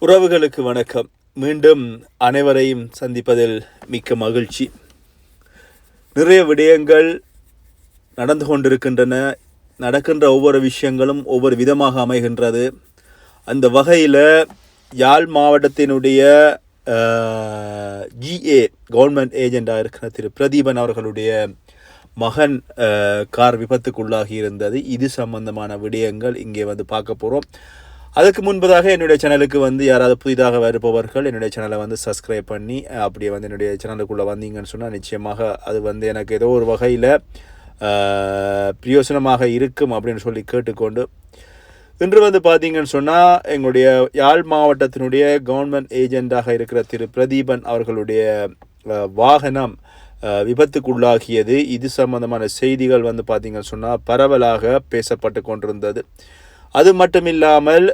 உறவுகளுக்கு வணக்கம். மீண்டும் அனைவரையும் சந்திப்பதில் மிக்க மகிழ்ச்சி. நிறைய விடயங்கள் நடந்து கொண்டிருக்கின்றன. நடக்கின்ற ஒவ்வொரு விஷயங்களும் ஒவ்வொரு விதமாக அமைகின்றது. அந்த வகையில் யாழ் மாவட்டத்தினுடைய GA கவர்மெண்ட் ஏஜெண்டாக இருக்கிற திரு பிரதீபன் அவர்களுடைய மகன் கார் விபத்துக்குள்ளாகி இருந்தது. இது சம்பந்தமான விடயங்கள் இங்கே பார்க்க போகிறோம். அதுக்கு முன்பதாக என்னுடைய சேனலுக்கு யாராவது புதிதாக வருபவர்கள் என்னுடைய சேனலை சப்ஸ்கிரைப் பண்ணி அப்படியே என்னுடைய சேனலுக்குள்ளே வந்தீங்கன்னு சொன்னால் நிச்சயமாக அது எனக்கு ஏதோ ஒரு வகையில் பிரயோசனமாக இருக்கும் அப்படின்னு சொல்லி கேட்டுக்கொண்டு, இன்று பார்த்தீங்கன்னு சொன்னால் எங்களுடைய யாழ் மாவட்டத்தினுடைய கவர்மெண்ட் ஏஜெண்டாக இருக்கிற திரு பிரதீபன் அவர்களுடைய வாகனம் விபத்துக்குள்ளாகியது. இது சம்பந்தமான செய்திகள் பார்த்தீங்கன்னு சொன்னால் பரவலாக பேசப்பட்டு கொண்டிருந்தது. அது மட்டும் இல்லாமல்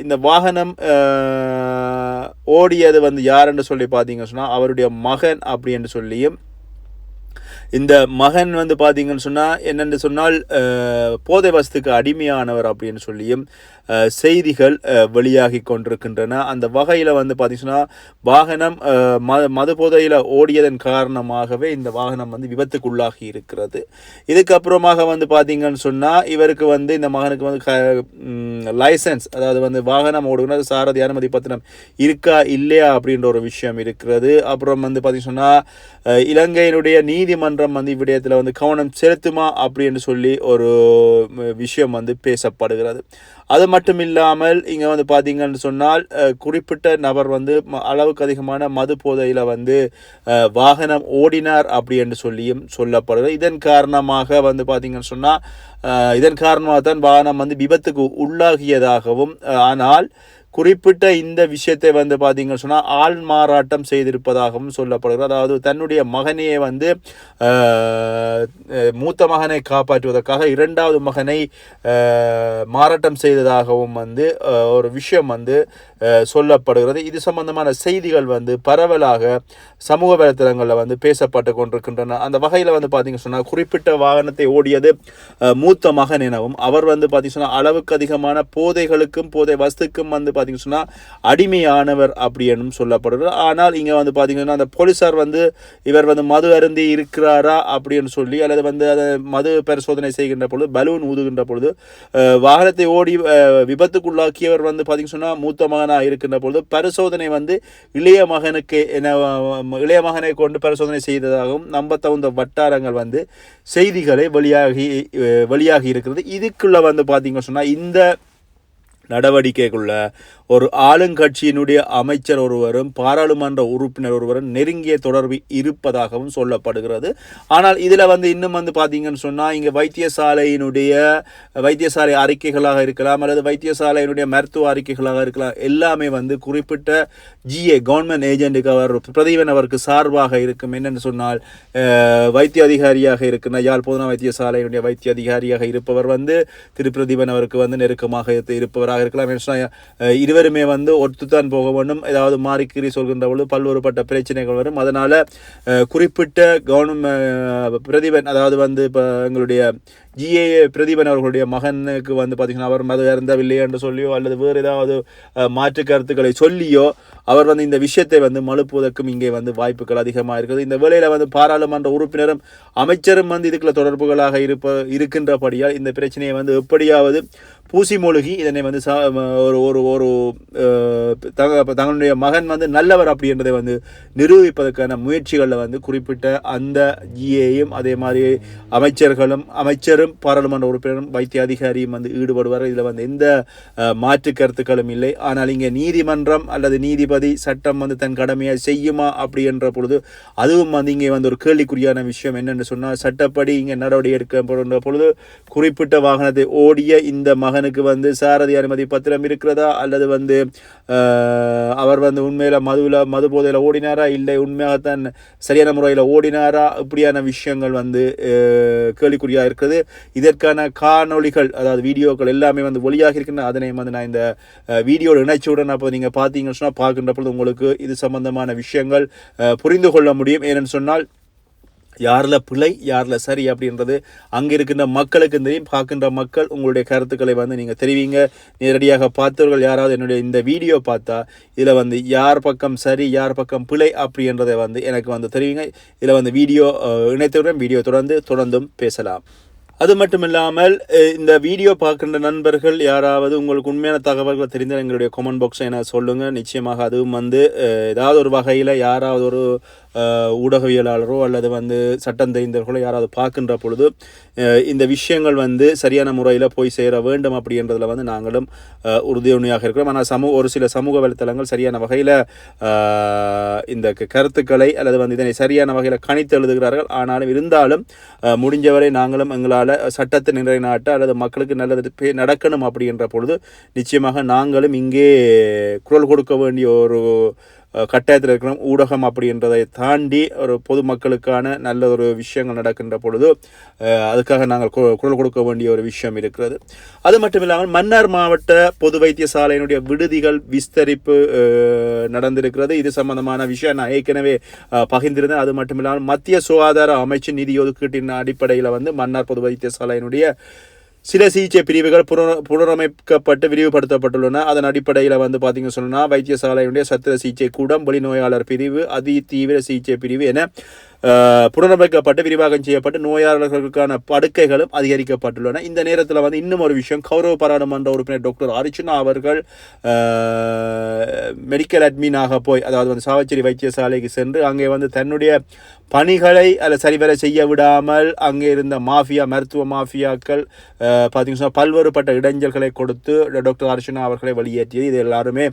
இந்த வாகனம் ஓடியது யாருன்னு சொல்லி பார்த்தீங்கன்னு சொன்னால் அவருடைய மகன் அப்படி என்று சொல்லியும், இந்த மகன் பார்த்தீங்கன்னு சொன்னால் என்னென்று சொன்னால் போதை வஸ்துக்கு அடிமையானவர் அப்படின்னு சொல்லியும் செய்திகள் வெளியாகி கொண்டிருக்கின்றன. அந்த வகையில் பார்த்தீங்கன்னா வாகனம் மது போதையில் ஓடியதன் காரணமாகவே இந்த வாகனம் விபத்துக்குள்ளாகி இருக்கிறது. இதுக்கப்புறமாக பார்த்தீங்கன்னு சொன்னால் இவருக்கு இந்த மகனுக்கு லைசன்ஸ், அதாவது வாகனம் ஓடுகிற சாரதி அனுமதி பத்திரம் இருக்கா இல்லையா அப்படின்ற ஒரு விஷயம் இருக்கிறது. அப்புறம் பார்த்தீங்கன்னா சொன்னால் இலங்கையினுடைய நீதிமன்றம் விடயத்தில் கவனம் செலுத்துமா அப்படின்னு சொல்லி ஒரு விஷயம் பேசப்படுகிறது. அது மட்டும் இல்லாமல் இங்கே பார்த்தீங்கன்னு சொன்னால் குறிப்பிட்ட நபர் அளவுக்கு அதிகமான மது போதையில் வாகனம் ஓடினார் அப்படி என்று சொல்லியும் சொல்லப்படுகிறது. இதன் காரணமாக பார்த்தீங்கன்னு சொன்னால் இதன் காரணமாக தான் வாகனம் விபத்துக்கு உள்ளாகியதாகவும், ஆனால் குறிப்பிட்ட இந்த விஷயத்தை பார்த்தீங்கன்னு சொன்னால் ஆள் மாறாட்டம் செய்திருப்பதாகவும் சொல்லப்படுகிறது. அதாவது தன்னுடைய மகனையே மூத்த மகனை காப்பாற்றுவதற்காக இரண்டாவது மகனை மாறாட்டம் செய்ததாகவும் ஒரு விஷயம் சொல்லப்படுகிறது. இது சம்பந்தமான செய்திகள் பரவலாக சமூக வலைத்தளங்களில் பேசப்பட்டு கொண்டிருக்கின்றன. அந்த வகையில் பார்த்தீங்கன்னு சொன்னால் குறிப்பிட்ட வாகனத்தை ஓடியது மூத்த மகன் எனவும், அவர் பார்த்தீங்கன்னு சொன்னால் அளவுக்கு அதிகமான போதைகளுக்கும் போதை வஸ்துக்கும் சொன்னா அடிமையானவர் அப்படின்னு சொல்லப்படுறது. ஆனால் இங்க பார்த்தீங்கன்னா அந்த போலீசார் இவர் மது அருந்தி இருக்கிறாரா அப்படின்னு சொல்லி, அல்லது அதை மது பரிசோதனை செய்கின்ற பொழுது பலூன் ஊதுகின்ற பொழுது வாகனத்தை ஓடி விபத்துக்குள்ளாக்கியவர் பார்த்தீங்கன்னா சொன்னா மூத்த மகனா இருக்கின்ற பொழுது பரிசோதனை இளைய மகனை கொண்டு பரிசோதனை செய்ததாகவும் நம்ப தகுந்த வட்டாரங்கள் செய்திகளை வெளியாகி இருக்கிறது. இதுக்குள்ள பார்த்தீங்கன்னு சொன்னா இந்த நடவடிக்கைக்குள்ள ஒரு ஆளுங்கட்சியினுடைய அமைச்சர் ஒருவரும் பாராளுமன்ற உறுப்பினர் ஒருவரும் நெருங்கிய தொடர்பு இருப்பதாகவும் சொல்லப்படுகிறது. ஆனால் இதில் இன்னும் பார்த்தீங்கன்னு சொன்னால் இங்கே வைத்தியசாலை அறிக்கைகளாக இருக்கலாம், அல்லது வைத்தியசாலையினுடைய மருத்துவ அறிக்கைகளாக இருக்கலாம், எல்லாமே குறிப்பிட்ட GA கவர்மெண்ட் ஏஜென்ட்டுக்கு அவர் பிரதீபன் அவருக்கு சார்பாக இருக்கும். என்னென்னு சொன்னால் வைத்திய அதிகாரியாக இருக்கிற யாழ் போதனா வைத்தியசாலையினுடைய வைத்திய அதிகாரியாக இருப்பவர் திரு பிரதீபன் அவருக்கு நெருக்கமாக இருப்பவராக இருக்கலாம். இருவருமே ஒத்துத்தான் போக வேண்டும். ஏதாவது மாறிக்கீறி சொல்கின்ற பொழுது பல்வேறுபட்ட பிரச்சனைகள் வரும். அதனால குறிப்பிட்ட பிரதீபன், அதாவது இப்போ எங்களுடைய GA பிரதீபன் அவர்களுடைய மகனுக்கு பார்த்தீங்கன்னா அவர் மது அருந்தவில்லை என்று சொல்லியோ அல்லது வேறு ஏதாவது மாற்று கருத்துக்களை சொல்லியோ அவர் இந்த விஷயத்தை மழுப்புவதற்கும் இங்கே வாய்ப்புகள் அதிகமாக இருக்குது. இந்த வேளையில் பாராளுமன்ற உறுப்பினரும் அமைச்சரும் இதுக்குள்ள தொடர்புகளாக இருக்கின்றபடியால் இந்த பிரச்சனையை எப்படியாவது பூசி மூழ்கி இதனை ஒரு தங்களுடைய மகன் நல்லவர் அப்படின்றதை நிரூபிப்பதற்கான முயற்சிகளில் குறிப்பிட்ட அந்த GAயும் அதே மாதிரி அமைச்சரும் பாராளுமன்ற உறுப்பினரும் வைத்திய அதிகாரியும் ஈடுபடுவார். இதில் எந்த மாற்று கருத்துக்களும் இல்லை. ஆனால் இங்கே நீதிமன்றம் அல்லது நீதிபதி சட்டம் தன் கடமையை செய்யுமா அப்படி என்ற பொழுது அதுவும் இங்கே ஒரு கேள்விக்குறியான விஷயம். என்னென்னு சொன்னால் சட்டப்படி இங்கே நடவடிக்கை எடுக்கப்படுகின்ற பொழுது குறிப்பிட்ட வாகனத்தை ஓடிய இந்த மகனுக்கு சாரதி அனுமதி பத்திரம் இருக்கிறதா, அல்லது அவர் உண்மையில மது போதையில் ஓடினாரா, இல்லை உண்மையாகத்தான் சரியான முறையில் ஓடினாரா, இப்படியான விஷயங்கள் கேள்விக்குறியாக இருக்கிறது. இதற்கான காணொளிகள், அதாவது வீடியோக்கள் எல்லாமே வெளியாகி இருக்கின்றன. அதனை நான் இந்த வீடியோட இணைச்சுடன் அப்போ நீங்கள் பார்த்தீங்கன்னு சொன்னால் பார்க்கின்ற பொழுது உங்களுக்கு இது சம்பந்தமான விஷயங்கள் புரிந்து கொள்ள முடியும். ஏனென்னு சொன்னால் யாரில் பிழை யாரில் சரி அப்படின்றது அங்கே இருக்கின்ற மக்களுக்கு தெரியும். பார்க்கின்ற மக்கள் உங்களுடைய கருத்துக்களை வந்து நீங்கள் தெரிவிங்க. நேரடியாக பார்த்தவர்கள் யாராவது என்னுடைய இந்த வீடியோ பார்த்தா இதில் வந்து யார் பக்கம் சரி யார் பக்கம் பிழை அப்படின்றதை வந்து எனக்கு வந்து தெரிவிங்க. இதில் வந்து வீடியோ இணைத்தவுடன் வீடியோ தொடர்ந்தும் பேசலாம். அது மட்டும் இல்லாமல் இந்த வீடியோ பார்க்கின்ற நண்பர்கள் யாராவது உங்களுக்கு உண்மையான தகவல்கள் தெரிந்தால் எங்களுடைய கமெண்ட் பாக்ஸை என சொல்லுங்கள். நிச்சயமாக அதுவும் வந்து ஏதாவது ஒரு வகையில் யாராவது ஒரு ஊடகவியலாளரோ அல்லது வந்து சட்டம் தெரிந்தவர்களோ யாராவது பார்க்கின்ற பொழுது இந்த விஷயங்கள் வந்து சரியான முறையில் போய் சேர வேண்டும் அப்படின்றதில் வந்து நாங்களும் உறுதியுணையாக இருக்கிறோம். ஆனால் ஒரு சில சமூக வலைத்தளங்கள் சரியான வகையில் இந்த கருத்துக்களை அல்லது வந்து இதனை சரியான வகையில் கணித்து எழுதுகிறார்கள். ஆனாலும் இருந்தாலும் முடிஞ்சவரை நாங்களும் எங்களால் சட்டத்தை நிலைநாட்ட அல்லது மக்களுக்கு நல்லது நடக்கணும் அப்படின்ற பொழுது நிச்சயமாக நாங்களும் இங்கே குரல் கொடுக்க வேண்டிய ஒரு கட்டாயத்தில் இருக்கிறோம். ஊடகம் அப்படின்றதை தாண்டி ஒரு பொதுமக்களுக்கான நல்ல ஒரு விஷயங்கள் நடக்கின்ற பொழுது அதுக்காக நாங்கள் குரல் கொடுக்க வேண்டிய ஒரு விஷயம் இருக்கிறது. அது மட்டும் இல்லாமல் மன்னார் மாவட்ட பொது வைத்தியசாலையினுடைய விடுதிகள் விஸ்தரிப்பு நடந்திருக்கிறது. இது சம்பந்தமான விஷயம் நான் ஏற்கனவே பகிர்ந்திருந்தேன். அது மட்டும் இல்லாமல் மத்திய சுகாதார அமைச்சு நிதி ஒதுக்கீட்டின் அடிப்படையில் வந்து மன்னார் பொது வைத்தியசாலையினுடைய சில சிகிச்சை பிரிவுகள் புனரமைக்கப்பட்டு விரிவுபடுத்தப்பட்டுள்ளன. அதன் அடிப்படையில் வந்து பார்த்தீங்கன்னு சொன்னால் வைத்தியசாலையினுடைய சத்திர சிகிச்சை கூடம், வெளிநோயாளர் பிரிவு, அதி தீவிர சிகிச்சை பிரிவு என புனரமைக்கப்பட்டு விரிவாக்கம் செய்யப்பட்டு நோயாளர்களுக்கான படுக்கைகளும் அதிகரிக்கப்பட்டுள்ளன. இந்த நேரத்தில் வந்து இன்னும் ஒரு விஷயம், கௌரவ பாராளுமன்ற உறுப்பினர் டாக்டர் அர்ச்சுனா அவர்கள் மெடிக்கல் அட்மினாக போய் அதாவது வந்து சாவச்சேரி வைத்தியசாலைக்கு சென்று அங்கே வந்து தன்னுடைய பணிகளை அல்ல சரிவர செய்ய விடாமல் அங்கே இருந்த மருத்துவ மாஃபியாக்கள் பார்த்தீங்கன்னா பல்வேறுபட்ட இடைஞ்சல்களை கொடுத்து டாக்டர் அர்ச்சுனா அவர்களை வெளியேற்றியது இது எல்லாருமே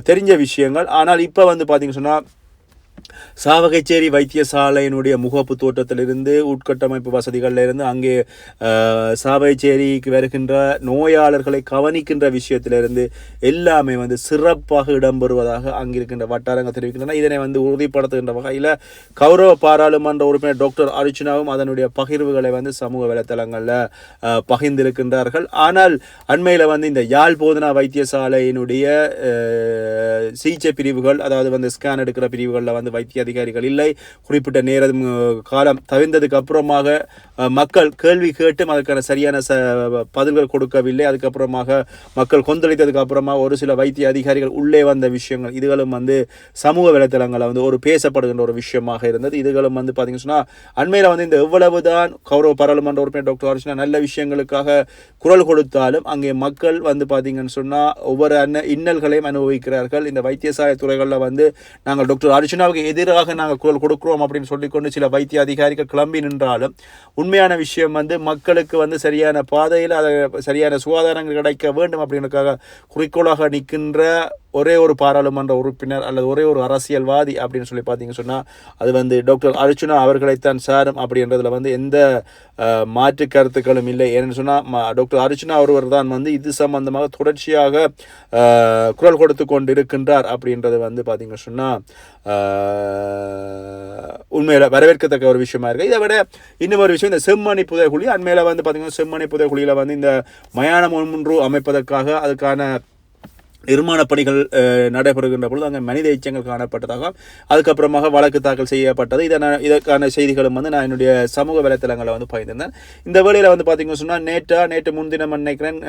தெரிஞ்ச விஷயங்கள். ஆனால் இப்போ வந்து பார்த்தீங்கன்னு சொன்னால் சாவகச்சேரி வைத்தியசாலையினுடைய முகப்பு தோற்றத்திலிருந்து உட்கட்டமைப்பு வசதிகளிலிருந்து அங்கே சாவகச்சேரிக்கு வருகின்ற நோயாளர்களை கவனிக்கின்ற விஷயத்திலிருந்து எல்லாமே வந்து சிறப்பாக இடம்பெறுவதாக அங்கிருக்கின்ற வட்டாரங்கள் தெரிவிக்கின்றன. இதனை வந்து உறுதிப்படுத்துகின்ற வகையில் கௌரவ பாராளுமன்ற உறுப்பினர் டாக்டர் அர்ச்சுனாவும் அதனுடைய பகிர்வுகளை வந்து சமூக வலைத்தளங்களில் பகிர்ந்திருக்கின்றார்கள். ஆனால் அண்மையில் வந்து இந்த யாழ் போதனா வைத்தியசாலையினுடைய சிகிச்சை பிரிவுகள் அதாவது வந்து ஸ்கேன் எடுக்கிற பிரிவுகளில் வந்து வைத்திய அதிகாரிகள் இல்லை. குறிப்பிட்ட நேரம் காலம் தவிர்ந்ததுக்கு அப்புறமாக மக்கள் கேள்வி கேட்டும் அதற்கான சரியான பதில்கள் கொடுக்கவில்லை. அதுக்கப்புறமாக மக்கள் கொந்தளித்ததுக்கு அப்புறமா ஒரு சில வைத்திய அதிகாரிகள் உள்ளே வந்த விஷயங்கள் இதுகளும் வந்து சமூக வலைத்தளங்களில் வந்து ஒரு பேசப்படுகின்ற ஒரு விஷயமாக இருந்தது. இதுகளும் வந்து பார்த்தீங்கன்னு சொன்னால் அண்மையில் வந்து இந்த எவ்வளவுதான் கௌரவ பாராளுமன்ற உறுப்பினர் டாக்டர் அர்ச்சுனா நல்ல விஷயங்களுக்காக குரல் கொடுத்தாலும் அங்கே மக்கள் வந்து பார்த்தீங்கன்னு சொன்னால் ஒவ்வொரு இன்னல்களையும் அனுபவிக்கிறார்கள். இந்த வைத்தியசாலை துறைகளில் வந்து நாங்கள் டாக்டர் அர்ச்சுனாவுக்கு எதிராக நாங்கள் குரல் கொடுக்கிறோம் அப்படின்னு சொல்லிக்கொண்டு சில வைத்திய அதிகாரிகள் கிளம்பி நின்றாலும் உண்மையான விஷயம் வந்து மக்களுக்கு வந்து சரியான பாதையில் அதை சரியான சுகாதாரங்கள் கிடைக்க வேண்டும் அப்படின்றதுக்காக குறிக்கோளாக நிற்கின்ற ஒரே ஒரு பாராளுமன்ற உறுப்பினர் அல்லது ஒரே ஒரு அரசியல்வாதி அப்படின்னு சொல்லி பார்த்தீங்கன்னு சொன்னால் அது வந்து டாக்டர் அர்ச்சுனா அவர்களைத்தான் சாரும் அப்படின்றதுல வந்து எந்த மாற்று கருத்துக்களும் இல்லை. ஏன்னு சொன்னால் டாக்டர் அர்ச்சுனா ஒருவர் தான் வந்து இது சம்பந்தமாக தொடர்ச்சியாக குரல் கொடுத்து கொண்டு இருக்கின்றார் அப்படின்றது வந்து பார்த்தீங்கன்னு சொன்னால் உண்மையில் வரவேற்கத்தக்க ஒரு விஷயமா இருக்குது. இதை விட இன்னும் ஒரு விஷயம், இந்த செம்மணி புதைகுழி அண்மையில் வந்து பார்த்தீங்கன்னா செம்மணி புதைகுழியில் வந்து இந்த மயானம் ஒன்று அமைப்பதற்காக அதுக்கான நிர்மாண பணிகள் நடைபெறுகின்ற பொழுது அங்கே மனித எச்சங்கள் காணப்பட்டதாக அதுக்கப்புறமாக வழக்கு தாக்கல் செய்யப்பட்டது. இதற்கான செய்திகளும் வந்து நான் என்னுடைய சமூக வலைத்தளங்களை வந்து பகிர்ந்திருந்தேன். இந்த வேளையில் வந்து பார்த்தீங்கன்னு சொன்னால் நேற்று முன்தினம் நினைக்கிறேன்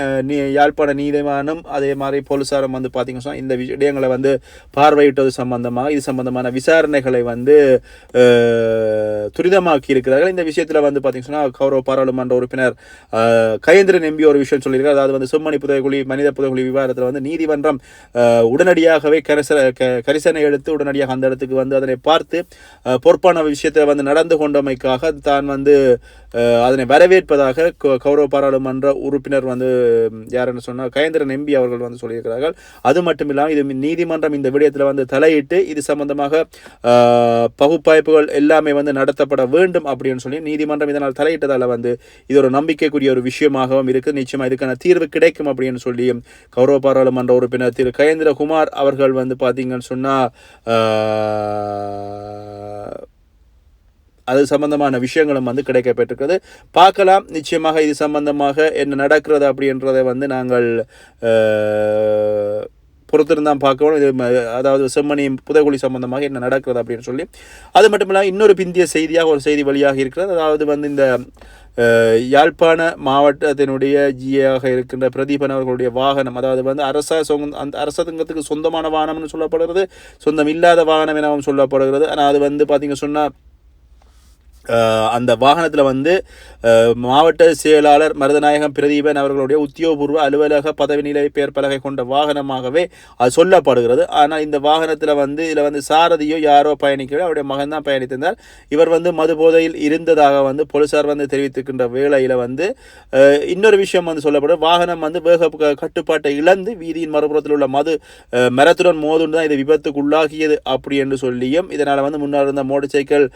யாழ்ப்பாண நீதிமன்றம் அதே மாதிரி போலீசாரும் வந்து பார்த்தீங்கன்னு சொன்னால் இந்த விடயங்களை வந்து பார்வையிட்டது சம்பந்தமாக இது சம்பந்தமான விசாரணைகளை வந்து துரிதமாக்கி இருக்கிறார்கள். இந்த விஷயத்தில் வந்து பார்த்தீங்கன்னு சொன்னால் கௌரவ பாராளுமன்ற உறுப்பினர் கயேந்திரன் எம்பி ஒரு விஷயம் சொல்லியிருக்கார். அதாவது வந்து செம்மணி புதைகுழி மனித புதைகுழி விவாதத்தில் வந்து நீதிமன்றம் உடனடியாகவே கரிசனை எடுத்து உடனடியாக அந்த இடத்துக்கு வந்து அதனை பார்த்து பொறுப்பான விஷயத்தை வந்து நடந்து கொண்டமைக்காக தான் வந்து அதனை வரவேற்பதாக கௌரவ பாராளுமன்ற உறுப்பினர் வந்து யாருன்னு சொன்னால் கயேந்திரன் எம்பி அவர்கள் வந்து சொல்லியிருக்கிறார்கள். அது மட்டும் இல்லாமல் இது நீதிமன்றம் இந்த விடயத்தில் வந்து தலையிட்டு இது சம்பந்தமாக பகுப்பாய்ப்புகள் எல்லாமே வந்து நடத்தப்பட வேண்டும் அப்படின்னு சொல்லி நீதிமன்றம் இதனால் தலையிட்டதால் வந்து இது ஒரு நம்பிக்கைக்குரிய ஒரு விஷயமாகவும் இருக்குது. நிச்சயமாக இதுக்கான தீர்வு கிடைக்கும் அப்படின்னு சொல்லி கௌரவ பாராளுமன்ற உறுப்பினர் திரு கயேந்திரகுமார் அவர்கள் வந்து பார்த்தீங்கன்னு சொன்னால் அது சம்பந்தமான விஷயங்களும் வந்து கிடைக்கப்பட்டிருக்கிறது. பார்க்கலாம் நிச்சயமாக இது சம்பந்தமாக என்ன நடக்கிறது அப்படின்றதை வந்து நாங்கள் பொறுத்திருந்தான் பார்க்கணும். இது அதாவது செம்மணி புதைகுழி சம்பந்தமாக என்ன நடக்கிறது அப்படின்னு சொல்லி. அது மட்டும் இல்லாமல் இன்னொரு பிந்திய செய்தியாக ஒரு செய்தி வழியாக இருக்கிறது. அதாவது வந்து இந்த யாழ்ப்பாண மாவட்டத்தினுடைய ஜிஏயாக இருக்கின்ற பிரதீபன் அவர்களுடைய வாகனம், அதாவது வந்து அந்த அரசாங்கத்துக்கு சொந்தமான வாகனம்னு சொல்லப்படுகிறது, சொந்தம் இல்லாத வாகனம் எனவும் சொல்லப்படுகிறது. ஆனால் அது வந்து பார்த்திங்க சொன்னால் அந்த வாகனத்தில் வந்து மாவட்ட செயலாளர் மருதநாயகம் பிரதீபன் அவர்களுடைய உத்தியோகபூர்வ அலுவலக பதவி நிலை பெயர் பலகை கொண்ட வாகனமாகவே அது சொல்லப்படுகிறது. ஆனால் இந்த வாகனத்தில் வந்து இதில் வந்து சாரதியோ யாரோ பயணிக்கவே அவருடைய மகன் தான் பயணித்திருந்தார். இவர் வந்து மது போதையில் இருந்ததாக வந்து போலீசார் வந்து தெரிவித்திருக்கின்ற வேளையில் வந்து இன்னொரு விஷயம் வந்து சொல்லப்படுது. வாகனம் வந்து வேக கட்டுப்பாட்டை இழந்து வீதியின் மறுபுறத்தில் உள்ள மரத்துடன் மோதுண்டு தான் இது விபத்துக்குள்ளாகியது அப்படி என்று சொல்லியும், இதனால் வந்து முன்னால் இருந்த மோட்டார் சைக்கிள்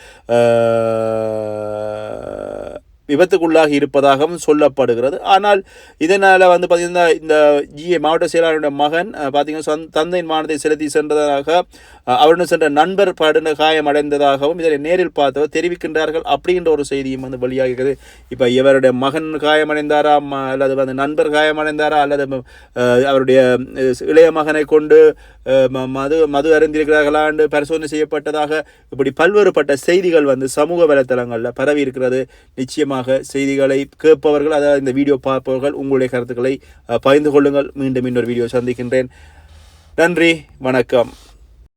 விபத்துக்குள்ளாகி இருப்பதாகவும் சொல்லப்படுகிறது. ஆனால் இதனால் வந்து பார்த்திங்கன்னா இந்த ஜிஏ மாவட்ட செயலாளருடைய மகன் பார்த்திங்கன்னா தந்தையின் வாகனத்தை செலுத்தி சென்றதாக அவருடன் சென்ற நண்பர் படுன காயம் அடைந்ததாகவும் இதனை நேரில் பார்த்தவர் தெரிவிக்கின்றார்கள் அப்படின்ற ஒரு செய்தியும் வந்து வெளியாகிறது. இப்போ இவருடைய மகன் காயமடைந்தாரா அல்லது வந்து நண்பர் காயமடைந்தாரா அல்லது அவருடைய இளைய மகனை கொண்டு மது அருந்திருக்கிறார்களாண்டு பரிசோதனை செய்யப்பட்டதாக இப்படி பல்வேறுபட்ட செய்திகள் வந்து சமூக வலைத்தளங்களில் பரவி இருக்கிறது. நிச்சயமாக செய்திகளை கேட்பவர்கள், அதாவது இந்த வீடியோ பார்ப்பவர்கள் உங்களுடைய கருத்துக்களை பகிர்ந்து கொள்ளுங்கள். மீண்டும் இன்னொரு வீடியோ சந்திக்கின்றேன். நன்றி, வணக்கம்.